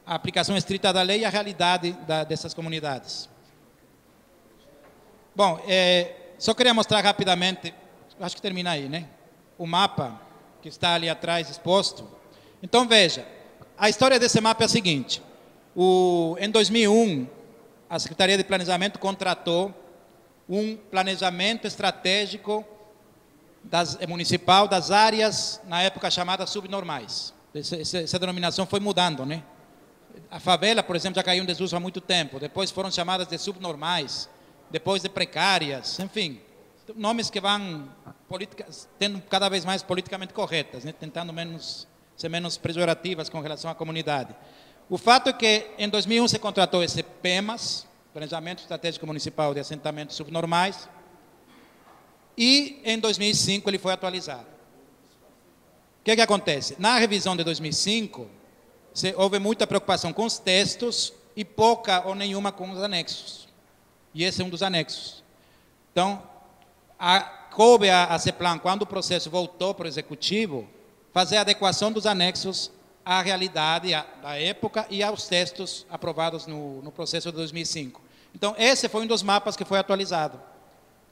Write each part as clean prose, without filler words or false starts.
a aplicação estrita da lei e a realidade dessas comunidades. Bom, só queria mostrar rapidamente, acho que termina aí, né? O mapa que está ali atrás exposto. Então, veja, a história desse mapa é a seguinte. Em 2001, a Secretaria de Planejamento contratou um planejamento estratégico municipal das áreas, na época chamadas subnormais. Essa denominação foi mudando, né? A favela, por exemplo, já caiu em desuso há muito tempo. Depois foram chamadas de subnormais, depois de precárias, enfim. Nomes que vão tendo cada vez mais politicamente corretas, né? Tentando ser menos pejorativas com relação à comunidade. O fato é que, em 2001, se contratou esse PEMAS, Planejamento Estratégico Municipal de Assentamentos Subnormais, e em 2005 ele foi atualizado. O que acontece? Na revisão de 2005, houve muita preocupação com os textos e pouca ou nenhuma com os anexos. E esse é um dos anexos. Então, coube a CEPLAN, quando o processo voltou para o Executivo, fazer a adequação dos anexos à realidade da época e aos textos aprovados no processo de 2005. Então, esse foi um dos mapas que foi atualizado,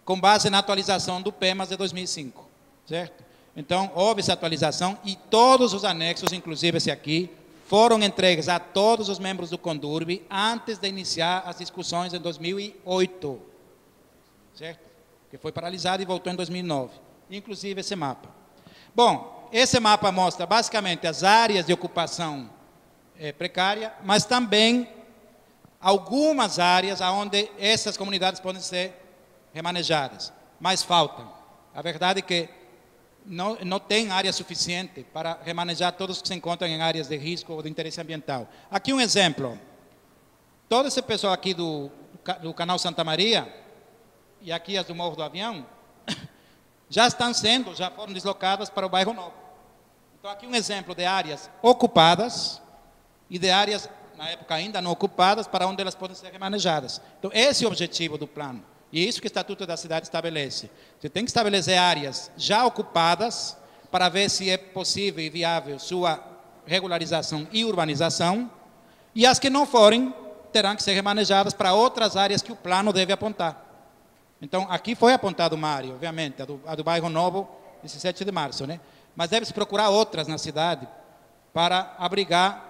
com base na atualização do PEMAS de 2005, certo? Então, houve essa atualização e todos os anexos, inclusive esse aqui, foram entregues a todos os membros do CONDURB antes de iniciar as discussões em 2008, certo? Que foi paralisado e voltou em 2009, inclusive esse mapa. Bom, esse mapa mostra basicamente as áreas de ocupação precária, mas também algumas áreas onde essas comunidades podem ser remanejadas, mas faltam. A verdade é que não tem área suficiente para remanejar todos que se encontram em áreas de risco ou de interesse ambiental. Aqui um exemplo. Todo esse pessoal aqui do Canal Santa Maria, e aqui as do Morro do Avião, já foram deslocadas para o bairro Novo. Então, aqui um exemplo de áreas ocupadas e de áreas, na época ainda não ocupadas, para onde elas podem ser remanejadas. Então, esse é o objetivo do plano. E é isso que o Estatuto da Cidade estabelece. Você tem que estabelecer áreas já ocupadas para ver se é possível e viável sua regularização e urbanização, e as que não forem, terão que ser remanejadas para outras áreas que o plano deve apontar. Então, aqui foi apontado uma área, obviamente, a do bairro Novo, 17 de março, né? Mas deve-se procurar outras na cidade para abrigar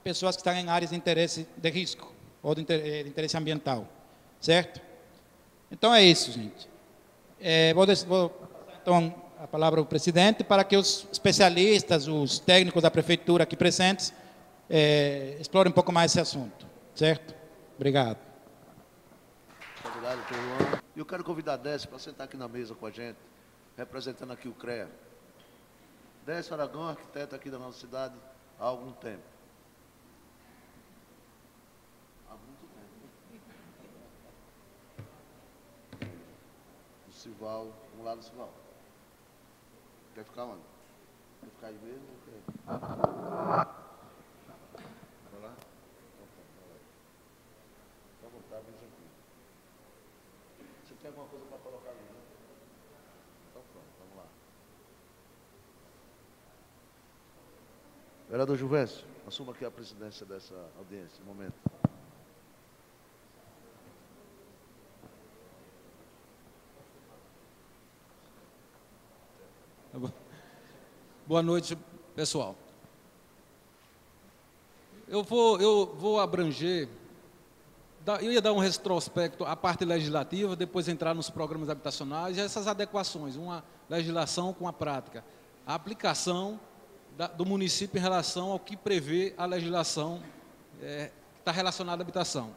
pessoas que estão em áreas de interesse de risco ou de interesse ambiental, certo? Então é isso, gente. Vou passar então a palavra ao presidente para que os especialistas, os técnicos da prefeitura aqui presentes, explorem um pouco mais esse assunto, certo? Obrigado. Obrigado, doutor Luan. E eu quero convidar a Décio para sentar aqui na mesa com a gente, representando aqui o CREA. Décio Aragão, arquiteto aqui da nossa cidade há algum tempo. Há muito tempo. O Sival, vamos lá do Sival. Quer ficar onde? Quer ficar aí mesmo? Vai lá? Fica à vontade, vem aqui. Você tem alguma coisa para colocar ali, né? Então pronto, vamos lá. Vereador Juvencio, assuma aqui a presidência dessa audiência, no momento. Boa noite, pessoal. Eu vou abranger, eu ia dar um retrospecto à parte legislativa, depois entrar nos programas habitacionais e essas adequações, uma legislação com a prática. A aplicação do município em relação ao que prevê a legislação que está relacionada à habitação.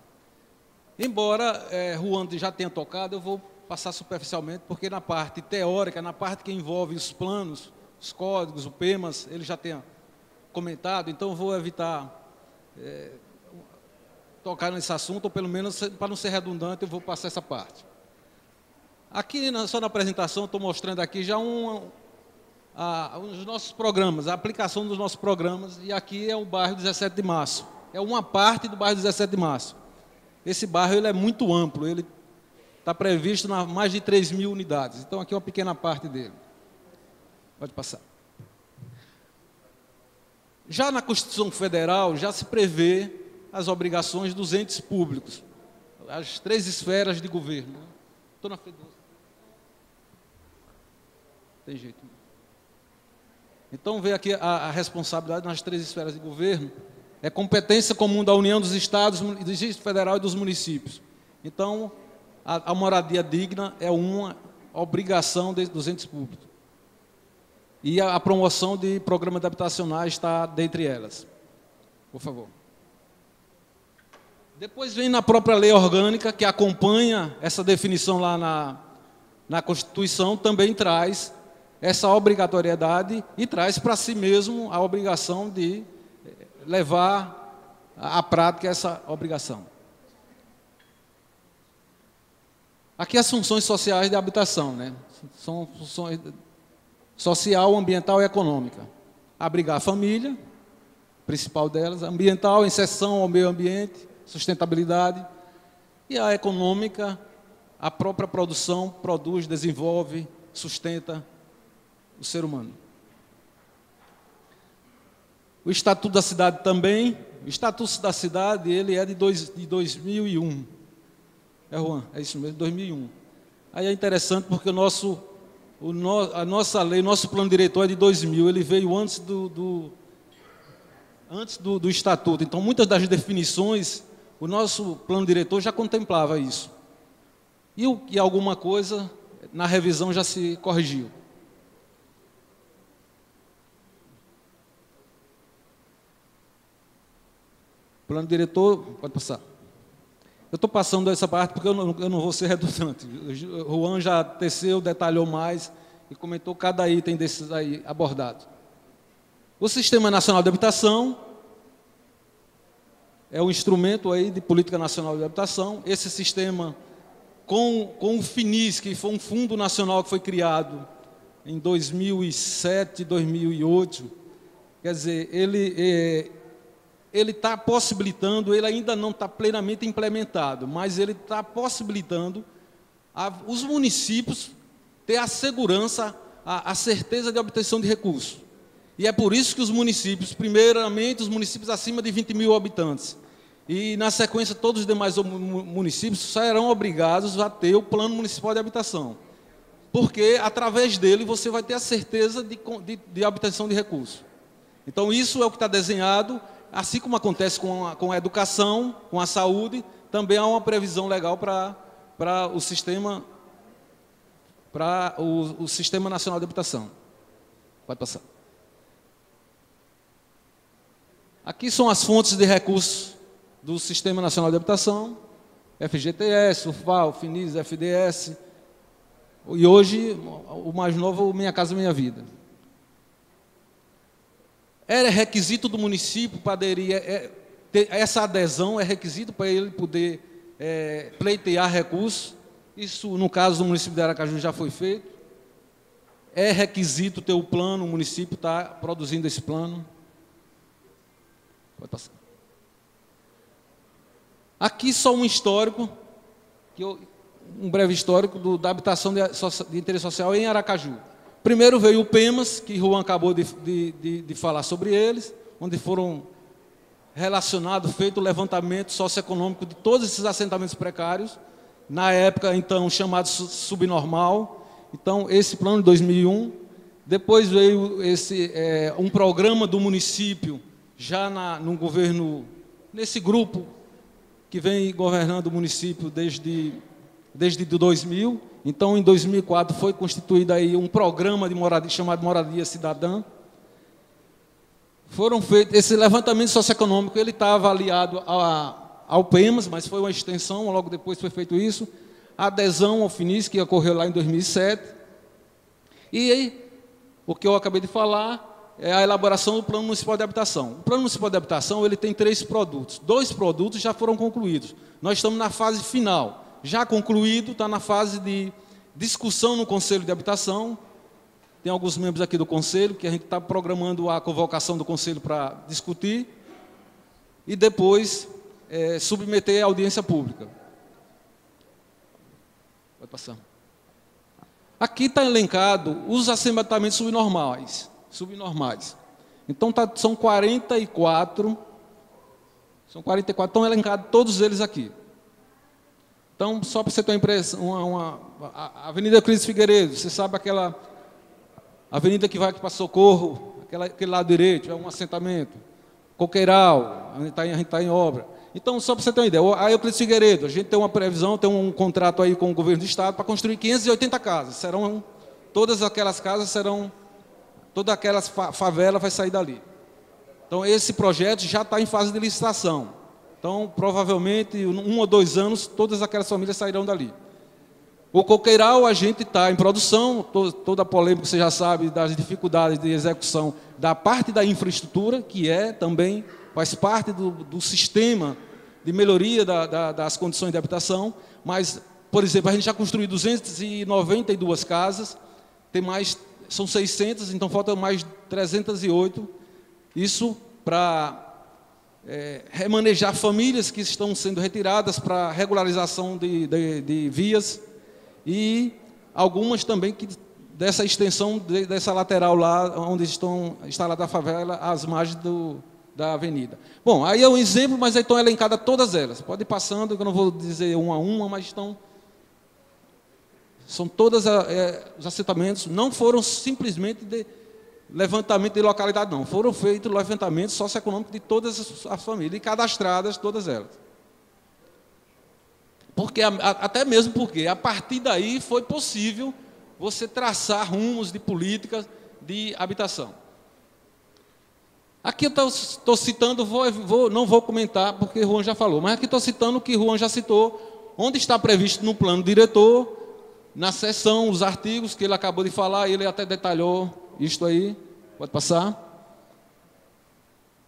Embora Juan já tenha tocado, eu vou passar superficialmente, porque na parte teórica, na parte que envolve os planos, os códigos, o PEMAS, ele já tenha comentado, então eu vou evitar tocar nesse assunto, ou pelo menos, para não ser redundante, eu vou passar essa parte. Aqui, só na apresentação, estou mostrando aqui já os nossos programas, a aplicação dos nossos programas, e aqui é o bairro 17 de Março. É uma parte do bairro 17 de Março. Esse bairro ele é muito amplo, ele está previsto mais de 3.000 unidades, então aqui é uma pequena parte dele. Pode passar. Já na Constituição Federal, já se prevê as obrigações dos entes públicos, as 3 esferas de governo. Estou na frente. Tem jeito. Então, vê aqui a responsabilidade nas 3 esferas de governo. É competência comum da União, dos Estados, do Distrito Federal e dos municípios. Então, a moradia digna é uma obrigação dos entes públicos. E a promoção de programas habitacionais está dentre elas. Por favor. Depois vem na própria lei orgânica, que acompanha essa definição lá na Constituição, também traz essa obrigatoriedade e traz para si mesmo a obrigação de levar à prática essa obrigação. Aqui as funções sociais de habitação, né? São funções social, ambiental e econômica. Abrigar a família, principal delas, ambiental, inserção ao meio ambiente, sustentabilidade, e a econômica, a própria produção, produz, desenvolve, sustenta o ser humano. O Estatuto da Cidade também, o Estatuto da Cidade, ele é de 2001. É, Juan? É isso mesmo, 2001. Aí é interessante porque a nossa lei, nosso plano diretor é de 2000, ele veio antes do Estatuto. Então, muitas das definições, o nosso plano diretor já contemplava isso. E alguma coisa, na revisão, já se corrigiu. Plano diretor, pode passar. Eu estou passando essa parte porque eu não vou ser redundante. O Juan já teceu, detalhou mais e comentou cada item desses aí abordados. O Sistema Nacional de Habitação é um instrumento aí de política nacional de habitação. Esse sistema, com o FINIS, que foi um fundo nacional que foi criado em 2007, 2008, quer dizer, ele está possibilitando, ele ainda não está plenamente implementado, mas ele está possibilitando os municípios ter a segurança, a certeza de obtenção de recursos. E é por isso que os municípios, primeiramente os municípios acima de 20 mil habitantes, e na sequência todos os demais municípios serão obrigados a ter o Plano Municipal de Habitação. Porque através dele você vai ter a certeza de obtenção de recursos. Então isso é o que está desenhado. Assim como acontece com a educação, com a saúde, também há uma previsão legal para o Sistema Nacional de Habitação. Pode passar. Aqui são as fontes de recursos do Sistema Nacional de Habitação, FGTS, UFAL, FINIS, FDS, e hoje, o mais novo, Minha Casa Minha Vida. Era requisito do município para aderir, essa adesão é requisito para ele poder pleitear recursos. Isso, no caso do município de Aracaju, já foi feito. É requisito ter o plano, o município está produzindo esse plano. Pode passar. Aqui só um histórico, um breve histórico da habitação de interesse social em Aracaju. Primeiro veio o PEMAS, que Juan acabou de falar sobre eles, onde foram relacionados, feito o levantamento socioeconômico de todos esses assentamentos precários, na época, então, chamado subnormal. Então, esse plano de 2001. Depois veio um programa do município, já no governo, nesse grupo que vem governando o município desde 2000. Então, em 2004, foi constituído aí um programa de moradia, chamado Moradia Cidadã. Foram feitos, esse levantamento socioeconômico, ele estava aliado ao PEMAS, mas foi uma extensão, logo depois foi feito isso. A adesão ao FINIS, que ocorreu lá em 2007. E aí, o que eu acabei de falar é a elaboração do Plano Municipal de Habitação. O Plano Municipal de Habitação, ele tem 3 produtos. 2 produtos já foram concluídos. Nós estamos na fase final. Já concluído, está na fase de discussão no Conselho de Habitação. Tem alguns membros aqui do Conselho, que a gente está programando a convocação do Conselho para discutir. E depois submeter à audiência pública. Pode passar. Aqui está elencado os assentamentos subnormais. Então, são 44, estão elencados todos eles aqui. Então, só para você ter uma impressão, a Avenida Euclides Figueiredo, você sabe aquela avenida que vai aqui para Socorro, aquele lado direito, é um assentamento. Coqueiral, a gente está em obra. Então, só para você ter uma ideia, a Euclides Figueiredo, a gente tem uma previsão, tem um contrato aí com o governo do estado para construir 580 casas. Todas aquelas casas serão, toda aquela favela vai sair dali. Então, esse projeto já está em fase de licitação. Então, provavelmente, 1 ou 2 anos, todas aquelas famílias sairão dali. O Coqueiral, a gente está em produção, toda a polêmica, você já sabe, das dificuldades de execução da parte da infraestrutura, que também faz parte do sistema de melhoria das condições de habitação, mas, por exemplo, a gente já construiu 292 casas, são 600, então faltam mais 308, isso para remanejar famílias que estão sendo retiradas para regularização de vias, e algumas também dessa extensão, dessa lateral lá, onde estão instaladas a favela, às margens da avenida. Bom, aí é um exemplo, mas aí estão elencadas todas elas. Pode ir passando, que eu não vou dizer uma a uma, mas são todos os assentamentos, não foram simplesmente de levantamento de localidade, não. Foram feitos levantamentos socioeconômicos de todas as famílias, e cadastradas todas elas. Até mesmo porque, a partir daí, foi possível você traçar rumos de políticas de habitação. Aqui eu estou citando, não vou comentar, porque Juan já falou, mas aqui estou citando o que Juan já citou, onde está previsto no plano diretor, na seção, os artigos que ele acabou de falar, ele até detalhou isto aí, pode passar.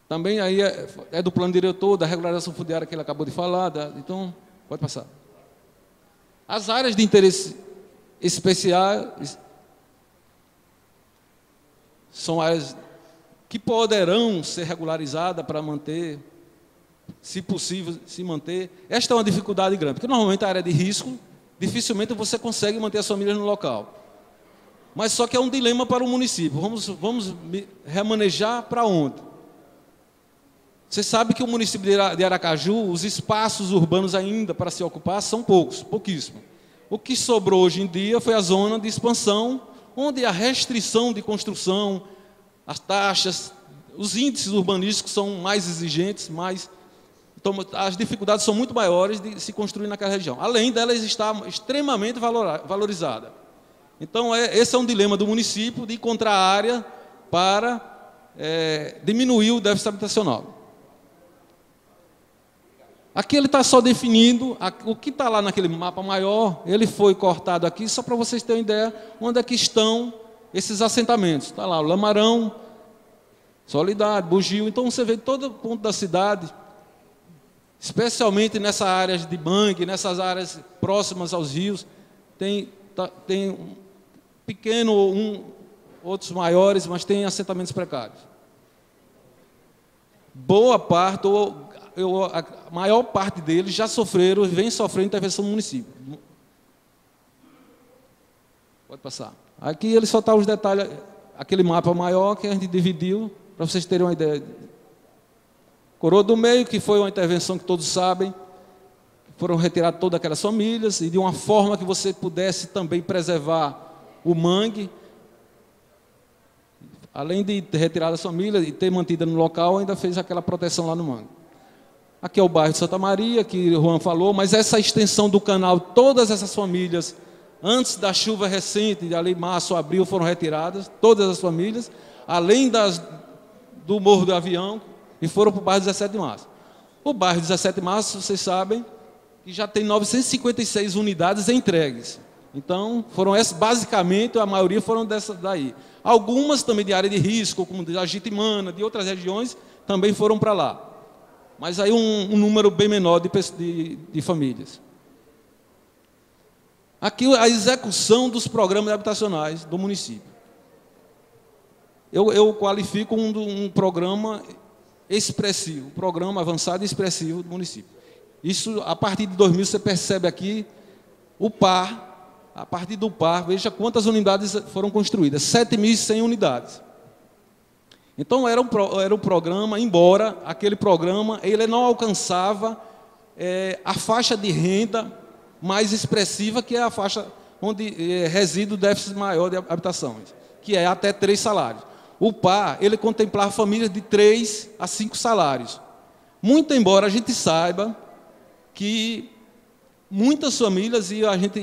Também aí é do plano diretor, da regularização fundiária que ele acabou de falar, então, pode passar. As áreas de interesse especial são áreas que poderão ser regularizadas para manter, se possível, se manter. Esta é uma dificuldade grande, porque normalmente a área de risco, dificilmente você consegue manter as famílias no local. Mas só que é um dilema para o município. Vamos remanejar para onde? Você sabe que o município de Aracaju, os espaços urbanos ainda para se ocupar são pouquíssimos. O que sobrou hoje em dia foi a zona de expansão, onde a restrição de construção, as taxas, os índices urbanísticos são mais exigentes, então as dificuldades são muito maiores de se construir naquela região. Além delas estar extremamente valorizada. Então, esse é um dilema do município de encontrar área para diminuir o déficit habitacional. Aqui ele está só definindo, o que está lá naquele mapa maior, ele foi cortado aqui, só para vocês terem uma ideia, onde é que estão esses assentamentos. Está lá o Lamarão, Soledade, Bugio, então você vê todo ponto da cidade, especialmente nessas áreas de mangue, nessas áreas próximas aos rios, tem um pequeno, outros maiores, mas tem assentamentos precários. Boa parte, a maior parte deles já sofreram, vem sofrendo intervenção do município. Pode passar. Aqui ele só está os detalhes, aquele mapa maior que a gente dividiu, para vocês terem uma ideia. Coroa do Meio, que foi uma intervenção que todos sabem, foram retiradas todas aquelas famílias, e de uma forma que você pudesse também preservar o mangue, além de ter retirado as famílias e ter mantido no local, ainda fez aquela proteção lá no mangue. Aqui é o bairro de Santa Maria, que o Juan falou, mas essa extensão do canal, todas essas famílias, antes da chuva recente, ali março, abril, foram retiradas, todas as famílias, além do Morro do Avião, e foram para o bairro 17 de Março. O bairro 17 de Março, vocês sabem, que já tem 956 unidades entregues. Então, basicamente, a maioria foram dessas daí. Algumas também de área de risco, como de Agitimana, de outras regiões, também foram para lá. Mas aí um número bem menor de famílias. Aqui a execução dos programas habitacionais do município. Eu qualifico um programa expressivo, um programa avançado e expressivo do município. Isso, a partir de 2000, você percebe aqui o par, a partir do par, veja quantas unidades foram construídas, 7.100 unidades. Então, era um programa, embora aquele programa ele não alcançava a faixa de renda mais expressiva, que é a faixa onde reside o déficit maior de habitações, que é até 3 salários. O PAR, ele contemplava famílias de 3 a 5 salários. Muito embora a gente saiba que muitas famílias, e a gente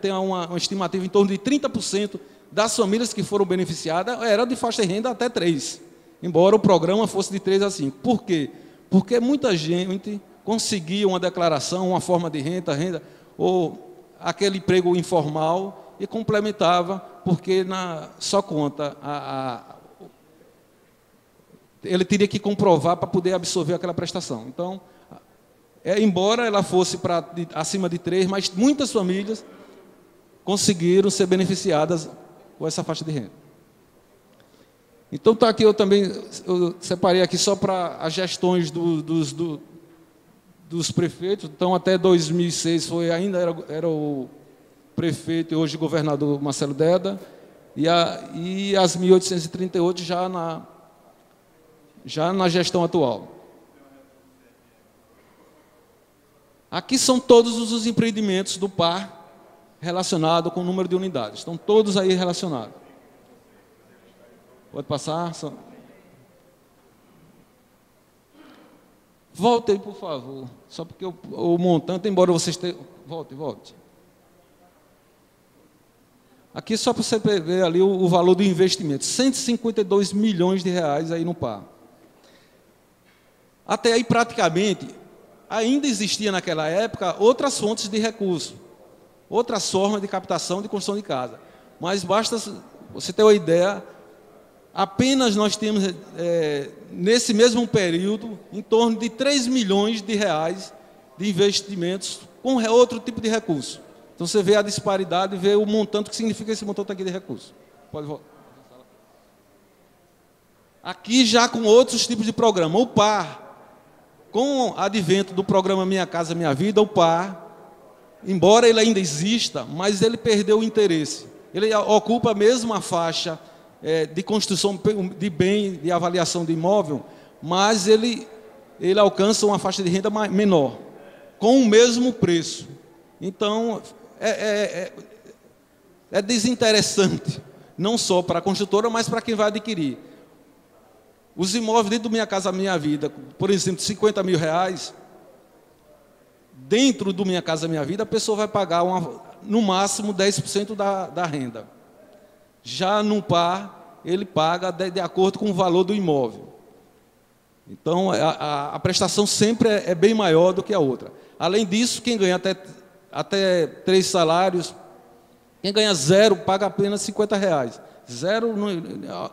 tem uma estimativa em torno de 30% das famílias que foram beneficiadas eram de faixa de renda até 3, embora o programa fosse de 3 a 5. Por quê? Porque muita gente conseguia uma declaração, uma forma de renda, ou aquele emprego informal, e complementava, porque só conta ele teria que comprovar para poder absorver aquela prestação. Então, embora ela fosse acima de 3, mas muitas famílias conseguiram ser beneficiadas com essa faixa de renda. Então, está aqui, eu separei aqui só para as gestões dos prefeitos. Então, até 2006 era o prefeito e hoje governador Marcelo Deda, e as 1838 já na gestão atual. Aqui são todos os empreendimentos do PAR relacionados com o número de unidades. Estão todos aí relacionados. Pode passar? Volte aí, por favor. Só porque o montante, embora vocês tenham... Volte. Aqui só para você ver ali o valor do investimento. 152 milhões de reais aí no PAR. Até aí, praticamente, ainda existia naquela época outras fontes de recurso, outras formas de captação de construção de casa. Mas basta você ter uma ideia, apenas nós temos, nesse mesmo período, em torno de 3 milhões de reais de investimentos com outro tipo de recurso. Então, você vê a disparidade e vê o montante, o que significa esse montante aqui de recurso. Pode voltar. Aqui já com outros tipos de programa. O PAR, com o advento do programa Minha Casa Minha Vida, o PAR, embora ele ainda exista, mas ele perdeu o interesse. Ele ocupa a mesma faixa de construção de bem, de avaliação de imóvel, mas ele alcança uma faixa de renda menor, com o mesmo preço. Então, é desinteressante, não só para a construtora, mas para quem vai adquirir. Os imóveis dentro do Minha Casa Minha Vida, por exemplo, 50 mil reais, dentro do Minha Casa Minha Vida, a pessoa vai pagar no máximo 10% da renda. Já no PAR, ele paga de acordo com o valor do imóvel. Então, a prestação sempre é bem maior do que a outra. Além disso, quem ganha até 3 salários, quem ganha 0 paga apenas 50 reais.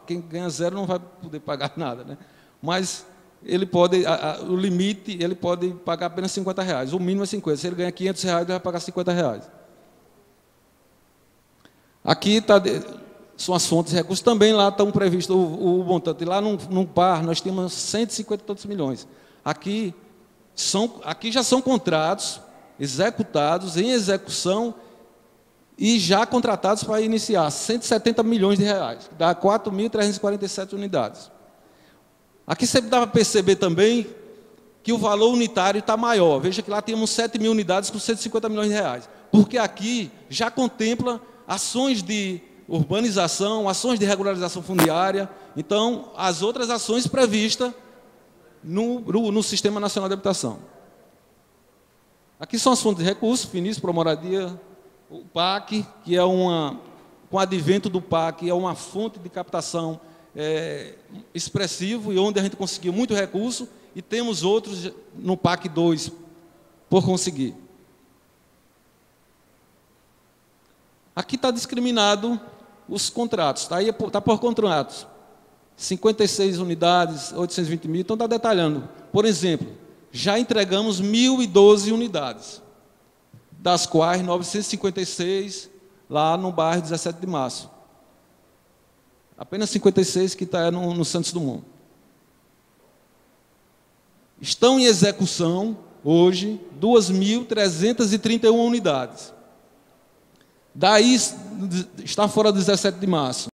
Quem ganha 0 não vai poder pagar nada, né? Mas ele pode, o limite, ele pode pagar apenas 50 reais. O mínimo é 50. Se ele ganha 500 reais, ele vai pagar 50 reais. Aqui são as fontes de recursos. Também lá estão previstos o montante. Lá no PAR nós temos 150 e tantos milhões. Aqui já são contratos executados, em execução, e já contratados para iniciar 170 milhões de reais, que dá 4.347 unidades. Aqui sempre dá para perceber também que o valor unitário está maior. Veja que lá temos 7 mil unidades com 150 milhões de reais, porque aqui já contempla ações de urbanização, ações de regularização fundiária, então as outras ações previstas no Sistema Nacional de Habitação. Aqui são as fontes de recursos, Finis, Promoradia, o PAC, que é com o advento do PAC, é uma fonte de captação expressivo e onde a gente conseguiu muito recurso, e temos outros no PAC 2 por conseguir. Aqui está discriminado os contratos, está por contratos. 56 unidades, 820 mil, então está detalhando. Por exemplo, já entregamos 1.012 unidades, das quais 956 lá no bairro 17 de Março. Apenas 56 que está no Santos Dumont. Estão em execução, hoje, 2.331 unidades. Daí está fora do 17 de Março.